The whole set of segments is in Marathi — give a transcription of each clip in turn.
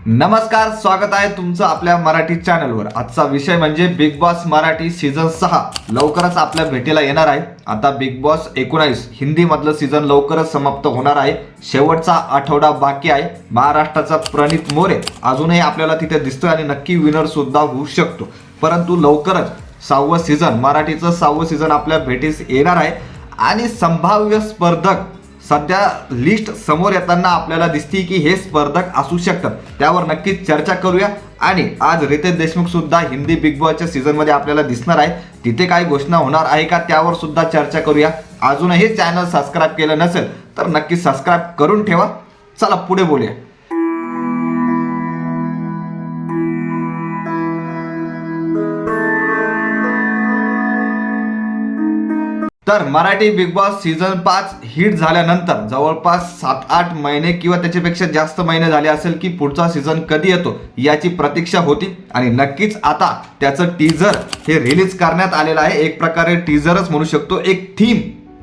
नमस्कार, स्वागत आहे तुमचं आपल्या मराठी चॅनलवर। आजचा विषय म्हणजे बिग बॉस मराठी सीझन 6 लवकरच आपल्या भेटीला येणार आहे। आता बिग बॉस 19 हिंदी मधलं सीझन लवकरच समाप्त होणार आहे। शेवटचा आठवडा बाकी आहे। महाराष्ट्राचा प्रणित मोरे अजूनही आपल्याला तिथे दिसतोय आणि नक्की विनर सुद्धा होऊ शकतो, परंतु लवकरच 6वं सीझन मराठीचं 6वं सीझन आपल्या भेटीस येणार आहे आणि संभाव्य स्पर्धक सध्या लिस्ट समोर येताना आपल्याला दिसते की हे स्पर्धक असू शकतात। त्यावर नक्कीच चर्चा करूया आणि आज रितेश देशमुख सुद्धा हिंदी बिग बॉसच्या सीझन मध्ये आपल्याला दिसणार आहे। तिथे काय घोषणा होणार आहे का त्यावर सुद्धा चर्चा करूया। अजूनही चॅनल सबस्क्राइब केलं नसेल तर नक्की सबस्क्राइब करून ठेवा। चला पुढे बोलूया। तर Marathi big Boss season 5 hit झाल्यानंतर जवळपास 7-8 महिने किंवा त्याच्यापेक्षा जास्त महिने झाले असेल की पुढचा सीझन कधी येतो याची प्रतीक्षा होती आणि नक्कीच आता त्याचं टीजर हे रिलीज करण्यात आलेलं आहे। एक प्रकारे टीजरच म्हणू शकतो, एक थीम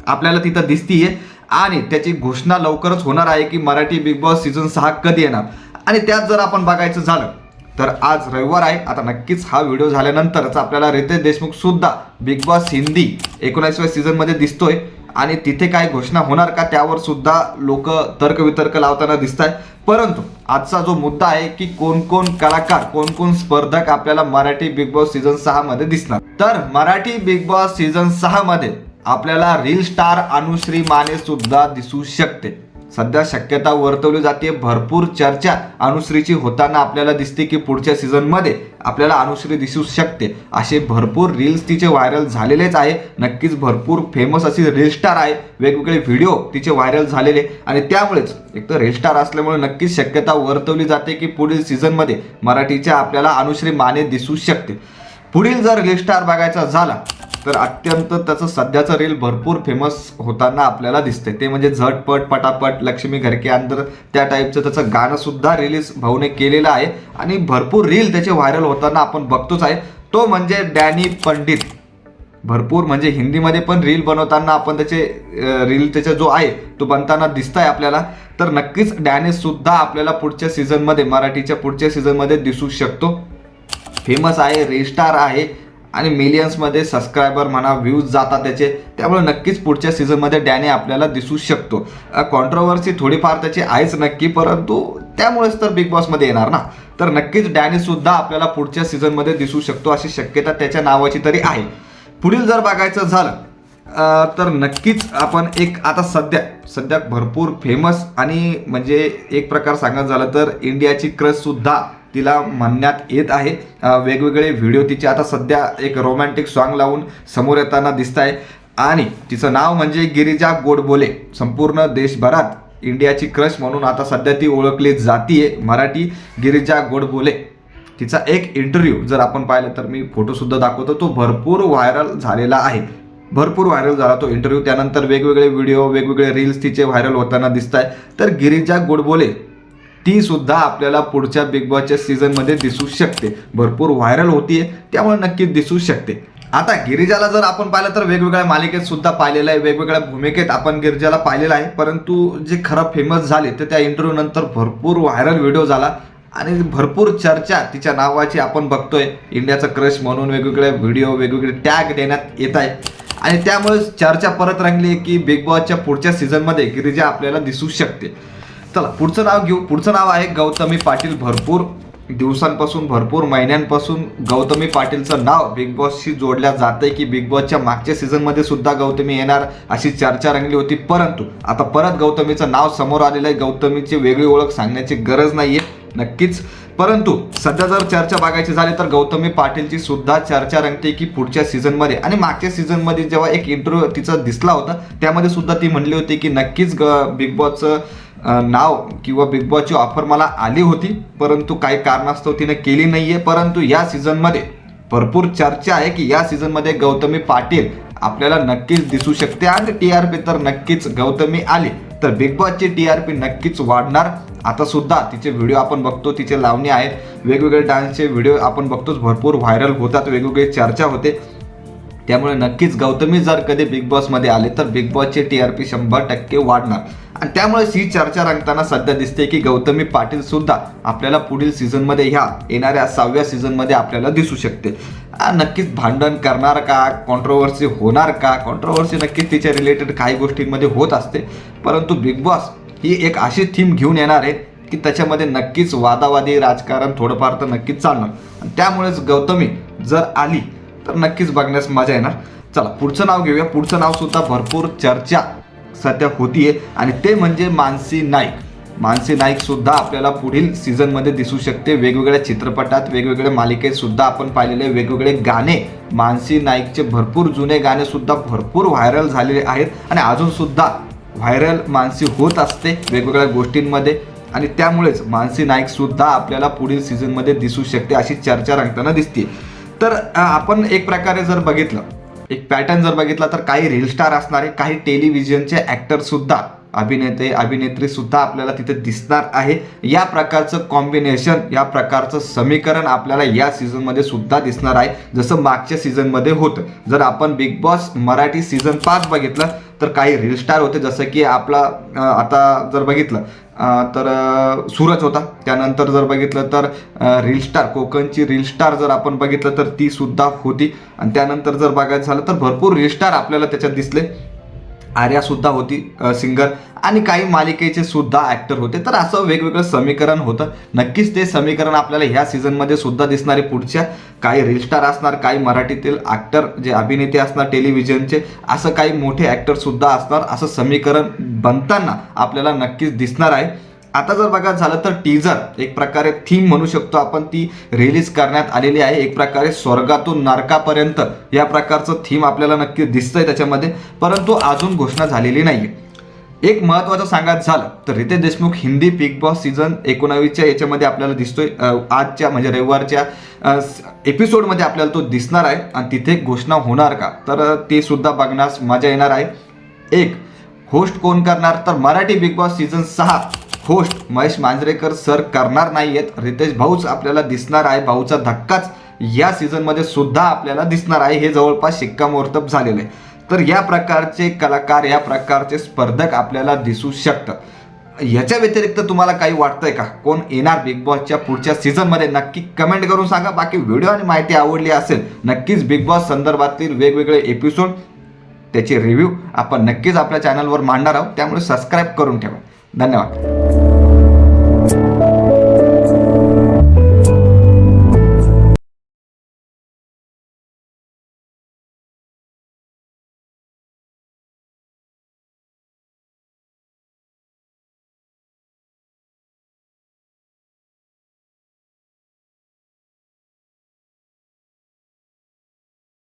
आपल्याला तिथं दिसतीये आणि त्याची घोषणा लवकरच होणार आहे की मराठी बिग बॉस सीझन 6 कधी येणार। आणि त्यात जर आपण बघायचं झालं तर आज रविवार आहे। आता नक्कीच हा व्हिडिओ झाल्यानंतरच आपल्याला रितेश देशमुख सुद्धा बिग बॉस हिंदी 19व्या सीझन मध्ये दिसतोय आणि तिथे काय घोषणा होणार का त्यावर सुद्धा लोक तर्कवितर्क लावताना दिसत आहेत। परंतु आजचा जो मुद्दा आहे की कोण कोण कलाकार कोण कोण स्पर्धक आपल्याला मराठी बिग बॉस सीझन 6 मध्ये दिसणार। तर मराठी बिग बॉस सीझन 6 मध्ये आपल्याला रील स्टार अनुश्री माने सुद्धा दिसू शकते। सध्या शक्यता वर्तवली जाते, भरपूर चर्चा अनुश्रीची होताना आपल्याला दिसते की पुढच्या सीझन मध्ये आपल्याला अनुश्री दिसू शकते। असे भरपूर रील्स तिचे व्हायरल झालेलेच आहे। नक्कीच भरपूर फेमस अशी रील स्टार आहे, वेगवेगळे व्हिडिओ तिचे व्हायरल झालेले आणि त्यामुळेच एक तर रील स्टार असल्यामुळे नक्कीच शक्यता वर्तवली जाते की पुढील सीझन मध्ये मराठीच्या आपल्याला अनुश्री माने दिसू शकते। पुढील जर रील स्टार बघायचा झाला तर अत्यंत त्याचं सध्याचं रील भरपूर फेमस होताना आपल्याला दिसते, ते म्हणजे झटपट पटापट लक्ष्मी घर के अंदर त्या टाईपचं त्याचं गाणं सुद्धा रिलीज भाऊने केलेलं आहे आणि भरपूर रील त्याचे व्हायरल होताना आपण बघतोच आहे। तो म्हणजे डॅनी पंडित। भरपूर म्हणजे हिंदीमध्ये पण रील बनवताना आपण त्याचे रील त्याचा जो आहे तो बनताना दिसताय आपल्याला। तर नक्कीच डॅनी सुद्धा आपल्याला पुढच्या सीझन मध्ये मराठीच्या पुढच्या सीझन मध्ये दिसू शकतो। फेमस आहे, रील स्टार आहे आणि मिलियन्स मध्ये सबस्क्रायबर म्हणा व्ह्यूज जातात त्याचे, त्यामुळे नक्कीच पुढच्या सीझन मध्ये डॅनी आपल्याला दिसू शकतो। कॉन्ट्रोवर्सी थोडीफार त्याची आहेच नक्की, परंतु त्यामुळेच तर बिग बॉस मध्ये येणार ना। तर नक्कीच डॅनी सुद्धा आपल्याला पुढच्या सीझन मध्ये दिसू शकतो अशी शक्यता त्याच्या नावाची तरी आहे। पुढील जर बघायचं झालं तर नक्कीच आपण एक आता सध्या भरपूर फेमस आणि म्हणजे एक प्रकार सांगायचं झालं तर इंडियाची क्रश सुद्धा तिला म्हणण्यात येत आहे। वेगवेगळे व्हिडिओ तिचे आता सध्या एक रोमॅन्टिक सॉन्ग लावून समोर येताना दिसत आहे आणि तिचं नाव म्हणजे गिरिजा गोडबोले। संपूर्ण देशभरात इंडियाची क्रश म्हणून आता सध्या ती ओळखली जातीये, मराठी गिरिजा गोडबोले। तिचा एक इंटरव्ह्यू जर आपण पाहिलं तर मी फोटो सुद्धा दाखवतो, तो भरपूर व्हायरल झालेला आहे, भरपूर व्हायरल झाला तो इंटरव्ह्यू। त्यानंतर वेगवेगळे व्हिडिओ वेगवेगळे रील्स तिचे व्हायरल होताना दिसत आहे। तर गिरिजा गोडबोले ती सुद्धा आपल्याला पुढच्या बिग बॉसच्या सीझन मध्ये दिसू शकते, भरपूर व्हायरल होतीये त्यामुळे नक्कीच दिसू शकते। आता गिरिजाला जर आपण पाहिलं तर वेगवेगळ्या मालिकेत सुद्धा पाहिलेलं आहे, वेगवेगळ्या भूमिकेत आपण गिरिजाला पाहिलेलं आहे, परंतु जे खरं फेमस झाले तर त्या इंटरव्ह्यू नंतर भरपूर व्हायरल व्हिडिओ झाला आणि भरपूर चर्चा तिच्या नावाची आपण बघतोय। इंडियाचा क्रश म्हणून वेगवेगळे व्हिडिओ वेगवेगळे टॅग देण्यात येत आहे आणि त्यामुळे चर्चा परत रंगली की बिग बॉसच्या पुढच्या सीझन मध्ये गिरिजा आपल्याला दिसू शकते। चला पुढचं नाव घेऊ। पुढचं नाव आहे गौतमी पाटील। भरपूर दिवसांपासून भरपूर महिन्यांपासून गौतमी पाटीलचं नाव बिग बॉसशी जोडल्या जाते की बिग बॉसच्या मागच्या सीझन मध्ये सुद्धा गौतमी येणार अशी चर्चा रंगली होती, परंतु आता परत गौतमीचं नाव समोर आलेलं आहे। गौतमीची वेगळी ओळख सांगण्याची गरज नाहीये नक्कीच, परंतु सध्या जर चर्चा बघायची झाली तर गौतमी पाटीलची सुद्धा चर्चा रंगते की पुढच्या सीझन मध्ये आणि मागच्या सीझन मध्ये जेव्हा एक इंटरव्ह्यू तिचा दिसला होता त्यामध्ये सुद्धा ती म्हणली होती की नक्कीच बिग बॉसचं नाव किंवा बिग बॉसची ऑफर मला आली होती, परंतु काही कारणास्तव तिने केली नाहीये। परंतु या सीझन मध्ये भरपूर चर्चा आहे की या सीझन मध्ये गौतमी पाटील आपल्याला नक्कीच दिसू शकते आणि टीआरपी तर नक्कीच गौतमी आली तर बिग बॉसची टीआरपी नक्कीच वाढणार। आता सुद्धा तिचे व्हिडिओ आपण बघतो, तिचे लावणी आहेत, वेगवेगळे डान्सचे व्हिडिओ आपण बघतोच, भरपूर व्हायरल होतात, वेगवेगळी चर्चा होते। त्यामुळे नक्कीच गौतमी जर कधी बिग बॉसमध्ये आले तर बिग बॉसचे TRP 100% वाढणार आणि त्यामुळे ही चर्चा रंगताना सध्या दिसते की गौतमी पाटील सुद्धा आपल्याला पुढील सीझनमध्ये ह्या येणाऱ्या 6व्या सीझनमध्ये आपल्याला दिसू शकते. नक्कीच भांडण करणार का, कॉन्ट्रोवर्सी होणार का, कॉन्ट्रोवर्सी नक्कीच तिच्या रिलेटेड काही गोष्टींमध्ये होत असते, परंतु बिग बॉस ही एक अशी थीम घेऊन येणार आहे की त्याच्यामध्ये नक्कीच वादावादी राजकारण थोडंफार तर नक्कीच चालणार आणि त्यामुळेच गौतमी जर आली तर नक्कीच बघण्यास मजा येणार. चला पुढचं नाव घेऊया. पुढचं नाव सुद्धा भरपूर चर्चा सध्या होतीये आणि ते म्हणजे मानसी नाईक. मानसी नाईक सुद्धा आपल्याला पुढील सीझनमध्ये दिसू शकते. वेगवेगळ्या चित्रपटात, वेगवेगळ्या मालिकेत सुद्धा आपण पाहिलेले वेगवेगळे गाणे, मानसी नाईकचे भरपूर जुने गाणे सुद्धा भरपूर व्हायरल झालेले आहेत आणि अजून सुद्धा व्हायरल मानसी होत असते वेगवेगळ्या गोष्टींमध्ये आणि त्यामुळेच मानसी नाईक सुद्धा आपल्याला पुढील सीझनमध्ये दिसू शकते अशी चर्चा रंगताना दिसते. तर आपण एक प्रकारे जर बघितलं, एक पॅटर्न जर बघितला तर काही रील स्टार असणारे, काही टेलिव्हिजनचे ॲक्टर सुद्धा, अभिनेते अभिनेत्री सुद्धा आपल्याला तिथे दिसणार आहे. या प्रकारचं कॉम्बिनेशन, या प्रकारचं समीकरण आपल्याला या सीझनमध्ये सुद्धा दिसणार आहे जसं मागच्या सीझनमध्ये होतं. जर आपण बिग बॉस मराठी सीझन 5 बघितलं तर काही रील स्टार होते, जसं की आपला आता जर बघितलं तर सूरज होता. त्यानंतर जर बघितलं तर रील स्टार, कोकणची रील स्टार जर आपण बघितलं तर ती सुद्धा होती आणि त्यानंतर जर बघायचं झालं तर भरपूर रील स्टार आपल्याला त्याच्यात दिसले. आर्या सुद्धा होती सिंगर आणि काही मालिकेचे सुद्धा ॲक्टर होते. तर असं वेगवेगळं समीकरण होतं. नक्कीच ते समीकरण आपल्याला ह्या सीझनमध्ये सुद्धा दिसणारे. पुढच्या काही रील स्टार असणार, काही मराठीतील ॲक्टर जे अभिनेते असणार टेलिव्हिजनचे, असं काही मोठे ॲक्टर सुद्धा असणार. असं समीकरण बनताना आपल्याला नक्कीच दिसणार आहे. आता जर बघा झालं तर टीजर एक प्रकारे थीम म्हणू शकतो आपण, ती रिलीज करण्यात आलेली आहे. एक प्रकारे स्वर्गातून नरकापर्यंत या प्रकारचं थीम आपल्याला नक्की दिसतंय त्याच्यामध्ये, परंतु अजून घोषणा झालेली नाही. एक महत्त्वाचं सांगायचं झालं तर Riteish Deshmukh Hindi Bigg Boss season 19च्या याच्यामध्ये आपल्याला दिसतोय. आजच्या म्हणजे रविवारच्या एपिसोडमध्ये आपल्याला तो दिसणार आहे आणि तिथे घोषणा होणार का, तर ते सुद्धा बघण्यास मजा येणार आहे. एक होस्ट कोण करणार, तर Marathi big Boss season 6 host Mahesh Manjrekar sir करणार नाही आहेत. रितेश भाऊच आपल्याला दिसणार आहे. भाऊचा धक्काच या सीझनमध्ये सुद्धा आपल्याला दिसणार आहे. हे जवळपास शिक्कामोर्तब झालेलं आहे. तर या प्रकारचे कलाकार, या प्रकारचे स्पर्धक आपल्याला दिसू शकतात. याच्या व्यतिरिक्त तुम्हाला काही वाटतंय का, कोण येणार बिग बॉसच्या पुढच्या सीझनमध्ये, नक्की कमेंट करून सांगा. बाकी व्हिडिओ आणि माहिती आवडली असेल नक्कीच बिग बॉस संदर्भातील वेगवेगळे एपिसोड, त्याचे रिव्ह्यू आपण नक्कीच आपल्या चॅनलवर मांडणार आहोत. त्यामुळे सबस्क्राईब करून ठेवा. धन्यवाद.